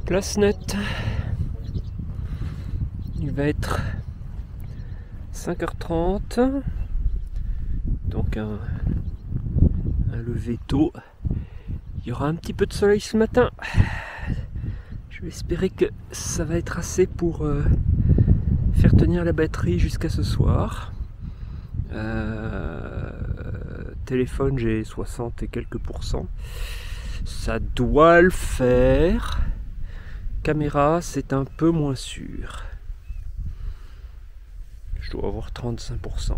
Place nette. Il va être 5h30, donc un lever tôt. Il y aura un petit peu de soleil ce matin. Je vais espérer que ça va être assez pour faire tenir la batterie jusqu'à ce soir. Téléphone, j'ai 60 et quelques %. Ça doit le faire. Caméra, c'est un peu moins sûr. Je dois avoir 35%.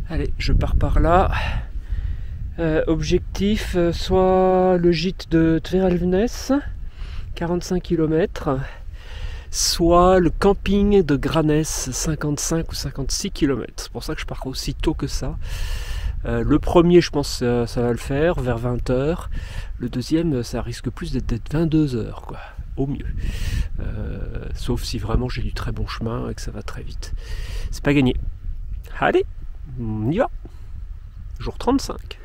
Allez, je pars par là. Objectif, soit le gîte de Tverelvnes, 45 km, soit le camping de Granès, 55 ou 56 km. C'est pour ça que je pars aussi tôt que ça. Le premier, je pense que ça va le faire, vers 20h. Le deuxième, ça risque plus d'être 22h, quoi, au mieux. Sauf si vraiment j'ai du très bon chemin et que ça va très vite. C'est pas gagné. Allez, on y va. Jour 35.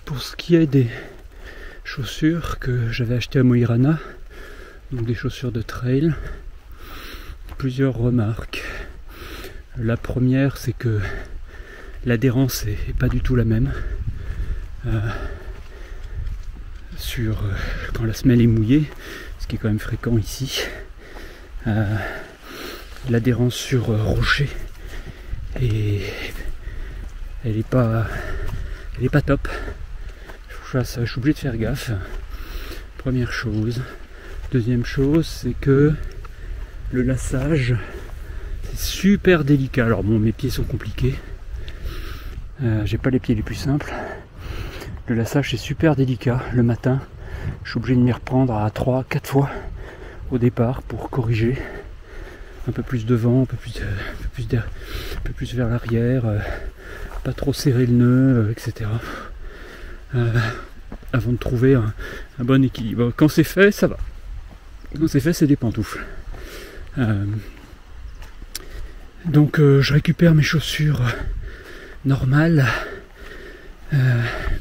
Pour ce qui est des chaussures que j'avais achetées à Mo i Rana, donc des chaussures de trail, plusieurs remarques. La première, c'est que l'adhérence n'est pas du tout la même. Quand la semelle est mouillée, ce qui est quand même fréquent ici, l'adhérence sur rocher, et elle n'est pas top. Je suis obligé de faire gaffe. Première chose. Deuxième chose, c'est que le lassage, c'est super délicat. Alors bon, mes pieds sont compliqués. J'ai pas les pieds les plus simples. Le lassage c'est super délicat le matin. Je suis obligé de m'y reprendre à 3-4 fois au départ pour corriger. Un peu plus devant, un peu plus vers l'arrière, pas trop serrer le nœud, etc. Avant de trouver un bon équilibre. Quand c'est fait, ça va. Quand c'est fait, c'est des pantoufles. Donc je récupère mes chaussures normales,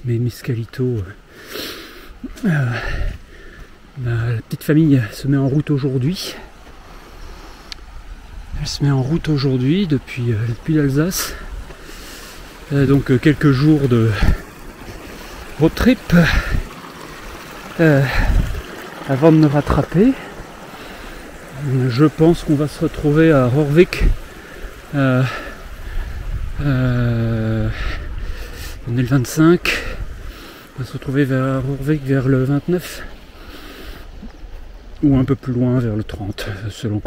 mes Miscalito. La petite famille se met en route aujourd'hui. Elle se met en route aujourd'hui depuis l'Alsace. Donc quelques jours de road trip avant de me rattraper. Je pense qu'on va se retrouver à Rorvik. On est le 25. On va se retrouver vers Rorvik vers le 29. Ou un peu plus loin vers le 30, selon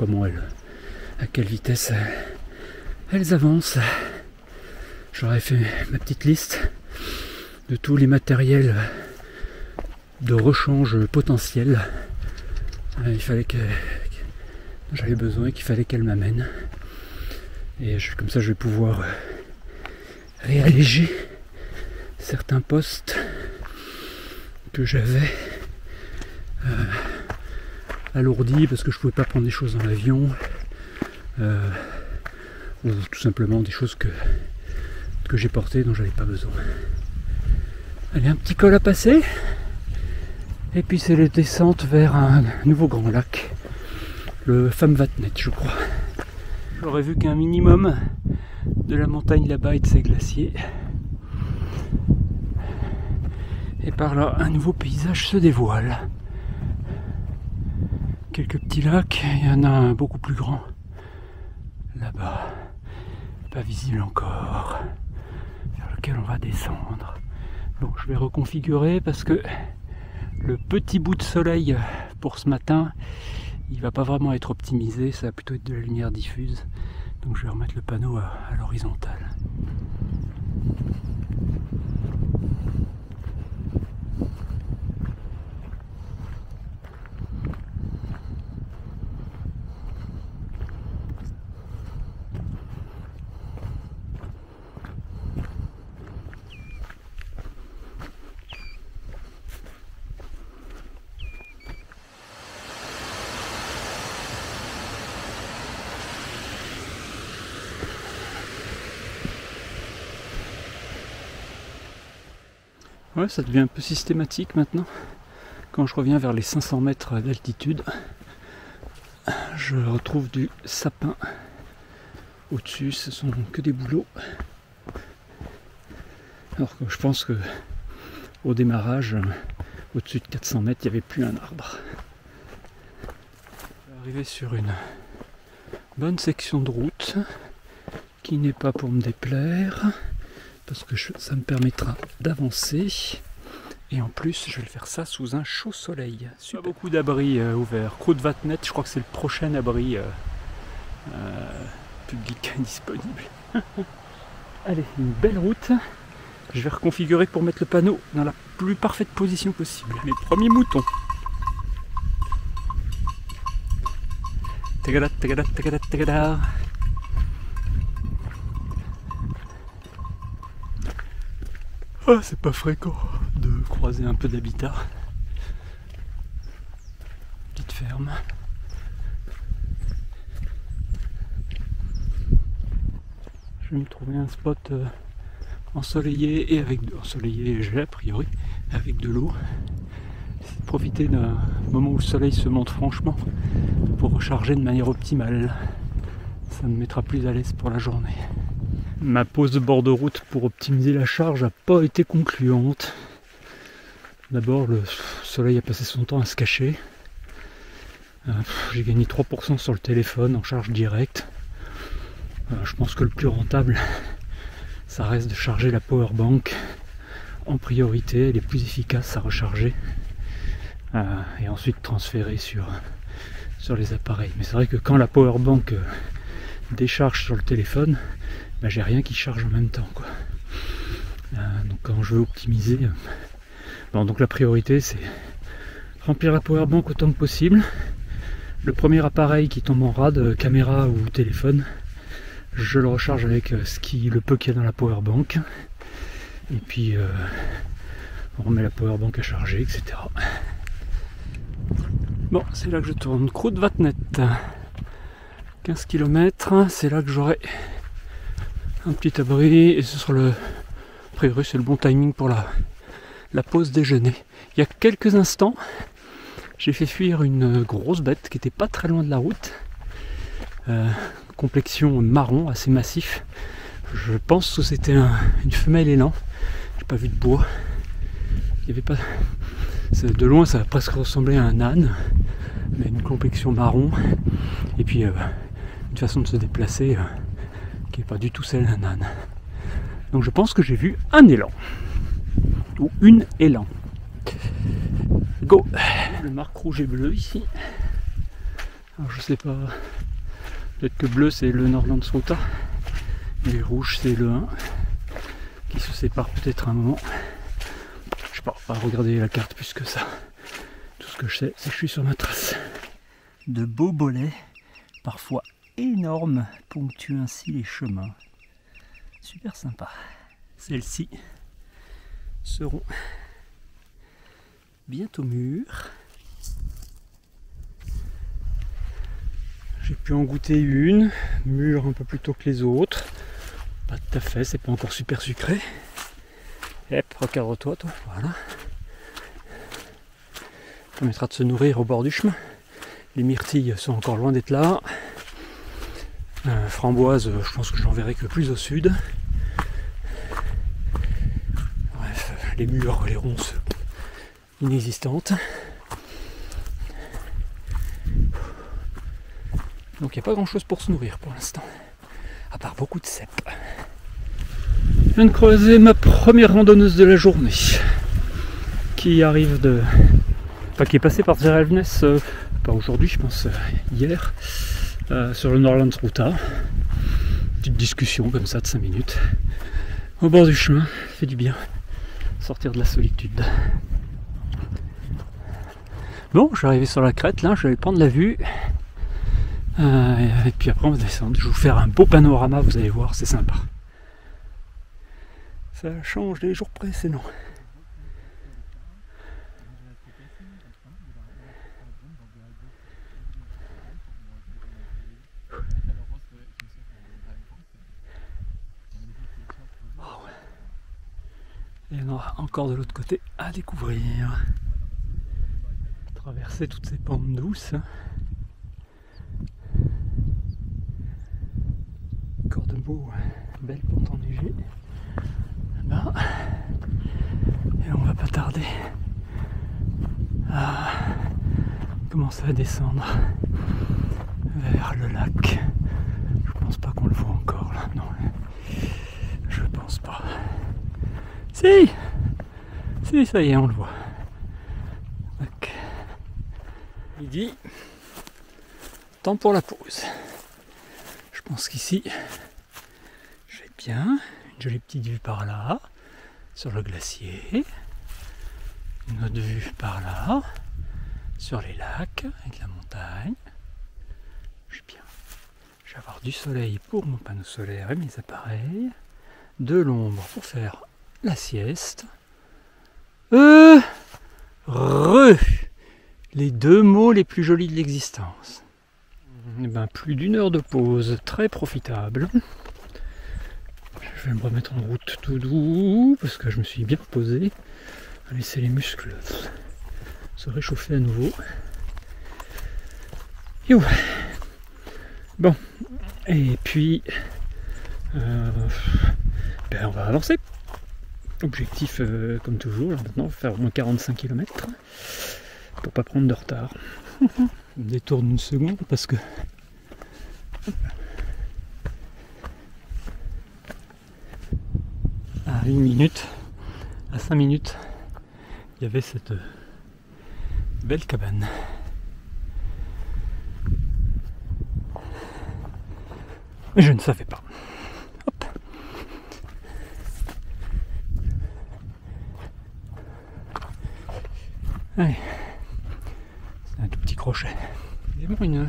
à quelle vitesse elles avancent. J'aurais fait ma petite liste de tous les matériels de rechange potentiel. Il fallait j'avais besoin, qu'il fallait qu'elle m'amène. Et comme ça, je vais pouvoir réalléger certains postes que j'avais alourdis parce que je pouvais pas prendre des choses dans l'avion, ou tout simplement des choses que j'ai portées dont j'avais pas besoin. Allez, un petit col à passer, et puis c'est la descente vers un nouveau grand lac, le Famvatnet, je crois. J'aurais vu qu'un minimum de la montagne là-bas et de ses glaciers. Et par là, un nouveau paysage se dévoile. Quelques petits lacs, il y en a un beaucoup plus grand là-bas, pas visible encore, vers lequel on va descendre. Donc je vais reconfigurer parce que le petit bout de soleil pour ce matin, il va pas vraiment être optimisé, ça va plutôt être de la lumière diffuse. Donc je vais remettre le panneau à l'horizontale. Ouais, ça devient un peu systématique maintenant. Quand je reviens vers les 500 mètres d'altitude, je retrouve du sapin au-dessus, ce sont que des bouleaux. Alors que je pense que au démarrage, au-dessus de 400 mètres, il n'y avait plus un arbre. Je vais arriver sur une bonne section de route qui n'est pas pour me déplaire, parce que ça me permettra d'avancer. Et en plus, je vais faire ça sous un chaud soleil. Pas beaucoup d'abris ouverts. Kruidvatnet, je crois que c'est le prochain abri public disponible. Allez, une belle route. Je vais reconfigurer pour mettre le panneau dans la plus parfaite position possible. Mes premiers moutons. Tagada, tagada, tagada, tagada. Oh, c'est pas fréquent de croiser un peu d'habitat. Petite ferme. Je vais me trouver un spot ensoleillé et avec ensoleillé et gelé a priori, avec de l'eau. Profiter d'un moment où le soleil se montre franchement pour recharger de manière optimale. Ça me mettra plus à l'aise pour la journée. Ma pause de bord de route pour optimiser la charge n'a pas été concluante. D'abord, le soleil a passé son temps à se cacher. J'ai gagné 3% sur le téléphone en charge directe. Je pense que le plus rentable, ça reste de charger la powerbank en priorité. Elle est plus efficace à recharger. Et ensuite transférer sur les appareils. Mais c'est vrai que quand la powerbank décharge sur le téléphone, j'ai rien qui charge en même temps, quoi. Donc quand je veux optimiser, donc la priorité c'est remplir la powerbank autant que possible. Le premier appareil qui tombe en rade, caméra ou téléphone, je le recharge avec le peu qu'il y a dans la powerbank. Et puis on remet la powerbank à charger, etc. Bon, c'est là que je tourne. Kruidvatnet, 15 km, c'est là que j'aurai un petit abri, et ce sera a priori c'est le bon timing pour la pause déjeuner. Il y a quelques instants, j'ai fait fuir une grosse bête qui était pas très loin de la route. Complexion marron, assez massif. Je pense que c'était une femelle élan. J'ai pas vu de bois. Il y avait pas. De loin, ça a presque ressemblé à un âne, mais une complexion marron. Et puis une façon de se déplacer qui n'est pas du tout celle d'un âne. Donc je pense que j'ai vu un élan. Ou une élan. Go! Le marque rouge et bleu ici. Alors je sais pas. Peut-être que bleu c'est le Norrlandsruta. Et rouge c'est le 1. Qui se sépare peut-être un moment. Je sais pas regarder la carte plus que ça. Tout ce que je sais, c'est que je suis sur ma trace. De beaux bolets, parfois énormes, ponctuent ainsi les chemins. Super sympa. Celles-ci seront bientôt mûres. J'ai pu en goûter une, mûre un peu plus tôt que les autres. Pas tout à fait, c'est pas encore super sucré. Hop, recadre-toi, toi, voilà. Ça permettra de se nourrir au bord du chemin. Les myrtilles sont encore loin d'être là. Framboises, je pense que j'en verrai que plus au sud. Bref, les mûres, les ronces inexistantes. Donc il n'y a pas grand chose pour se nourrir pour l'instant, à part beaucoup de cèpes. Je viens de croiser ma première randonneuse de la journée, qui arrive qui est passée par Tverelvnes pas aujourd'hui, je pense hier, sur le Nordlandsruta. Petite discussion comme ça de 5 minutes. Au bord du chemin, ça fait du bien. Sortir de la solitude. Bon, je suis arrivé sur la crête, là, je vais prendre la vue. Et puis après on va descendre. Je vais vous faire un beau panorama, vous allez voir, c'est sympa. Ça change des jours précédents. Et il y en aura encore de l'autre côté à découvrir. Traverser toutes ces pentes douces. Encore de beaux, belles pentes enneigées. Là. Et on va pas tarder à commencer à descendre vers le lac. Je pense pas qu'on le voit encore là, non. Je pense pas. Si, ça y est, on le voit. Donc, midi, temps pour la pause. Je pense qu'ici, j'ai bien une jolie petite vue par là, sur le glacier. Une autre vue par là, sur les lacs, avec la montagne. Je suis bien. Je vais avoir du soleil pour mon panneau solaire et mes appareils. De l'ombre pour faire la sieste. Les deux mots les plus jolis de l'existence. Et ben, plus d'une heure de pause, très profitable. Je vais me remettre en route tout doux, parce que je me suis bien posé, à laisser les muscles se réchauffer à nouveau. You. Bon, et puis on va avancer. Objectif, comme toujours, là, maintenant, faire au moins 45 km pour pas prendre de retard. Je me détourne une seconde parce que à 1 minute, à 5 minutes, il y avait cette belle cabane. Mais je ne savais pas. Hop. Allez, c'est un tout petit crochet. Il y a vraiment une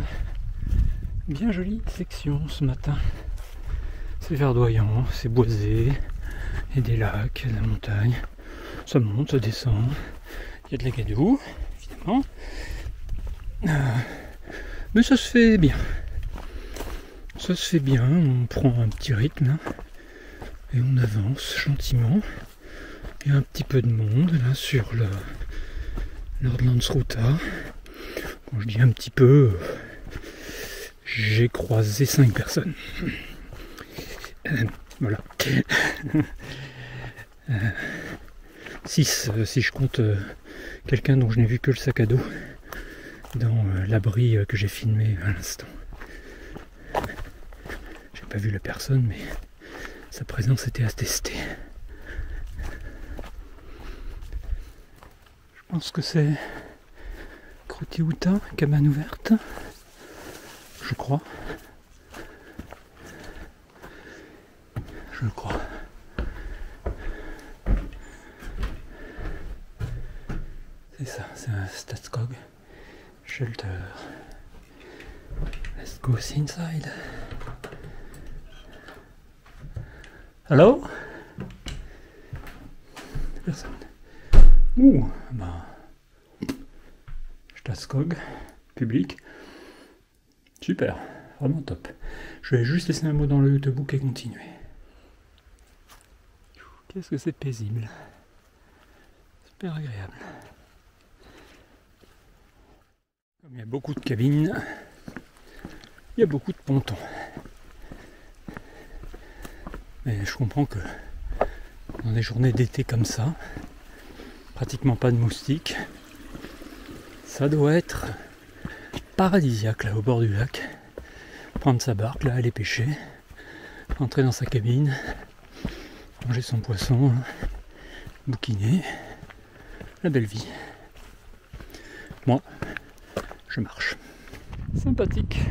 bien jolie section ce matin. C'est verdoyant, c'est boisé, il y a des lacs, il y a de la montagne, ça monte, ça descend, il y a de la gadoue, évidemment. Mais ça se fait bien. Ça se fait bien, on prend un petit rythme et on avance gentiment. Il y a un petit peu de monde là sur le Nordlandsruta. Quand je dis un petit peu, j'ai croisé 5 personnes. Voilà. 6 si je compte quelqu'un dont je n'ai vu que le sac à dos dans l'abri que j'ai filmé à l'instant. J'ai pas vu la personne, mais sa présence était attestée. Je pense que c'est Krutihuta, cabane ouverte, je crois. Je le crois. C'est ça, c'est un Statskog shelter. Let's go inside. Hello? Personne. Bah. Statskog, public. Super, vraiment top. Je vais juste laisser un mot dans le notebook et continuer. Qu'est-ce que c'est paisible. Super agréable. Comme il y a beaucoup de cabines, il y a beaucoup de pontons. Mais je comprends que dans des journées d'été comme ça, pratiquement pas de moustiques, ça doit être paradisiaque là au bord du lac. Prendre sa barque là, aller pêcher, rentrer dans sa cabine, manger son poisson, bouquiner, la belle vie. Moi, je marche. Sympathique.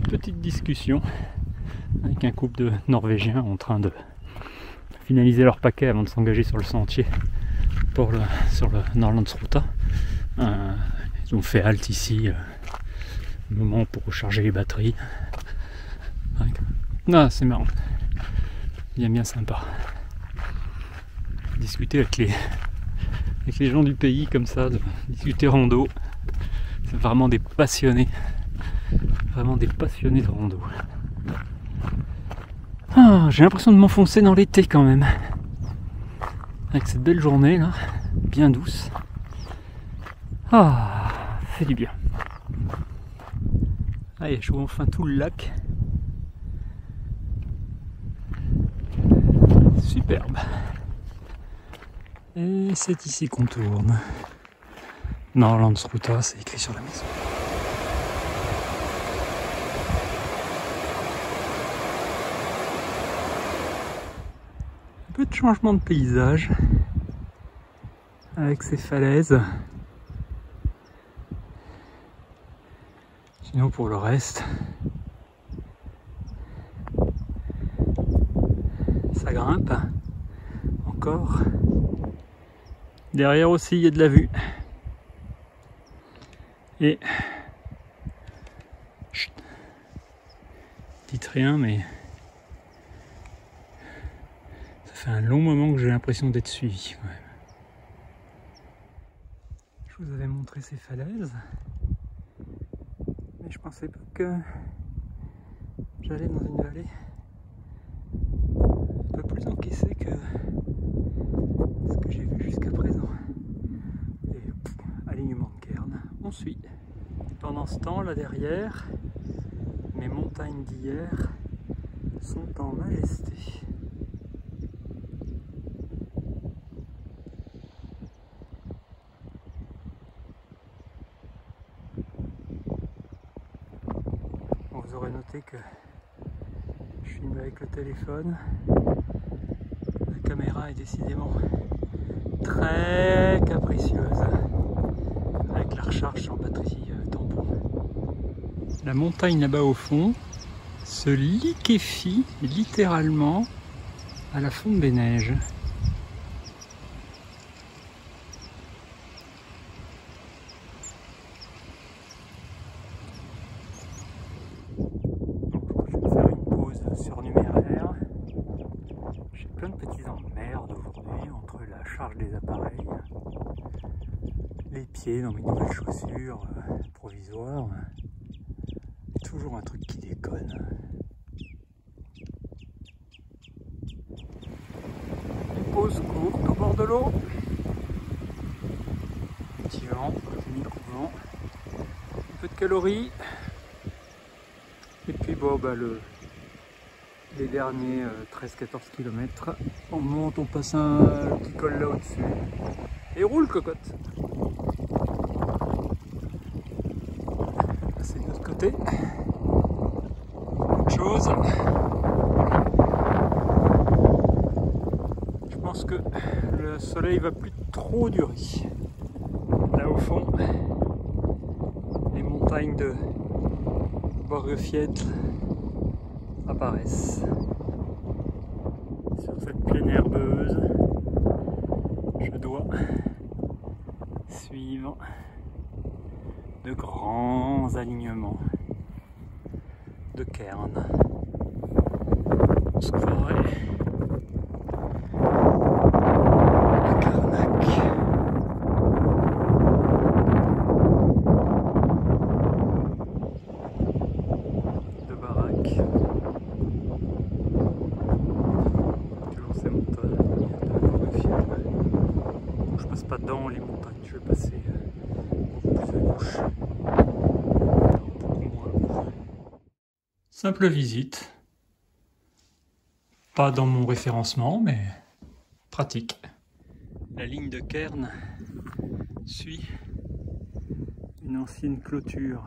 Petite discussion avec un couple de Norvégiens en train de finaliser leur paquet avant de s'engager sur le sentier sur le Norrlandsruta. Ils ont fait halte ici, un moment pour recharger les batteries. Ah, c'est marrant, bien sympa. Discuter avec les gens du pays comme ça, discuter rando, c'est vraiment des passionnés de rando. Ah, j'ai l'impression de m'enfoncer dans l'été quand même, avec cette belle journée là, bien douce. Ah, fait du bien. Allez, je vois enfin tout le lac. Superbe. Et c'est ici qu'on tourne. Norrlandsruta, c'est écrit sur la maison. Un peu de changement de paysage avec ces falaises. Sinon pour le reste, ça grimpe encore. Derrière aussi il y a de la vue. Et chut, dites rien, mais ça fait un long moment que j'ai l'impression d'être suivi quand même. Je vous avais montré ces falaises, mais je pensais pas que j'allais dans une vallée un peu plus encaissée que ce que j'ai vu jusqu'à présent. Et alignement de cairn, on suit. Pendant ce temps, là derrière, mes montagnes d'hier sont en majesté. Bon, vous aurez noté que je filme avec le téléphone. La caméra est décidément très capricieuse avec la recharge sur batterie tampon. La montagne là-bas au fond se liquéfie littéralement à la fonte des neiges. Je vais faire une pause surnuméraire. J'ai plein de petits emmerdes aujourd'hui entre la charge des appareils, les pieds dans mes nouvelles chaussures provisoires. Toujours un truc qui déconne. Une pause courte au bord de l'eau. Petit vent, micro-vent. Un peu de calories. Et puis bon, bah, les derniers 13-14 km. On monte, on passe un petit col là au-dessus. Et roule, cocotte. C'est de l'autre côté. Autre chose. Je pense que le soleil va plus trop durer. Là au fond, les montagnes de Borgefjell apparaissent. Sur cette plaine herbeuse, je dois suivre de grands alignements de cairns. On se croirait à Carnac. De baraques. Toujours ces montagnes de Borgefjell. Je passe pas dans les montagnes, je vais passer beaucoup plus à gauche. Simple visite, pas dans mon référencement, mais pratique. La ligne de cairn suit une ancienne clôture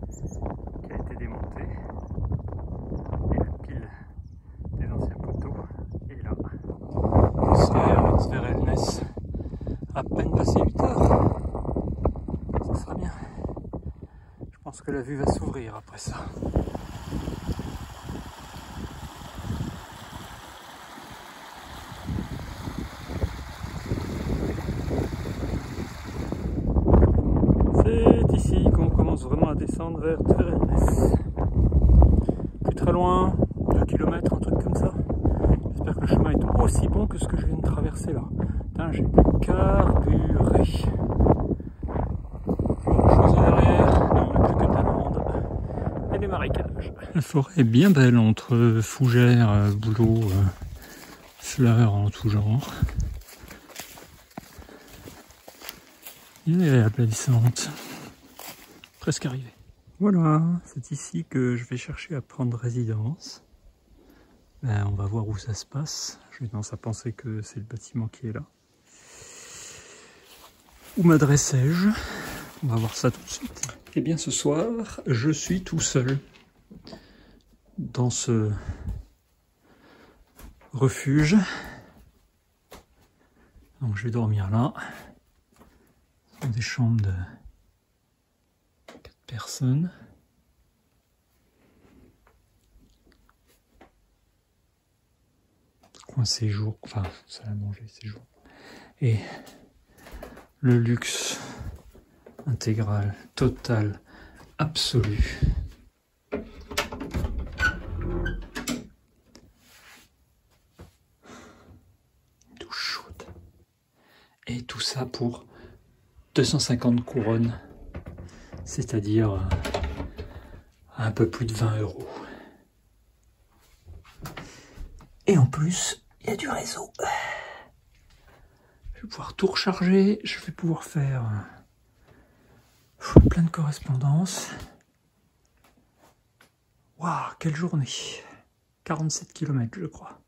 qui a été démontée et la pile des anciens poteaux est là. On se verrait à peine passé 8 heures, ça sera bien. que la vue va s'ouvrir après ça. C'est ici qu'on commence vraiment à descendre vers Tverelnes. Plus très loin, 2 km, un truc comme ça. J'espère que le chemin est aussi bon que ce que je viens de traverser là. Putain, j'ai carburé. Chose derrière, non, il n'y a plus que de la lande et des marécages. La forêt est bien belle entre fougères, bouleaux, fleurs en tout genre. Bien agréable la descente. Presque arrivé. Voilà, c'est ici que je vais chercher à prendre résidence. Ben, on va voir où ça se passe. J'ai tendance à penser que c'est le bâtiment qui est là. Où m'adressais-je? On va voir ça tout de suite. Eh bien ce soir, je suis tout seul dans ce refuge. Donc je vais dormir là. Ce sont des chambres de 4 personnes. Coin séjour, enfin salle à manger, séjour. Et le luxe intégral, total, absolu. Douche chaude. Et tout ça pour 250 couronnes, c'est-à-dire un peu plus de 20 €. Et en plus, il y a du réseau. Je vais pouvoir tout recharger, je vais pouvoir faire plein de correspondances. Waouh, quelle journée! 47 km, je crois.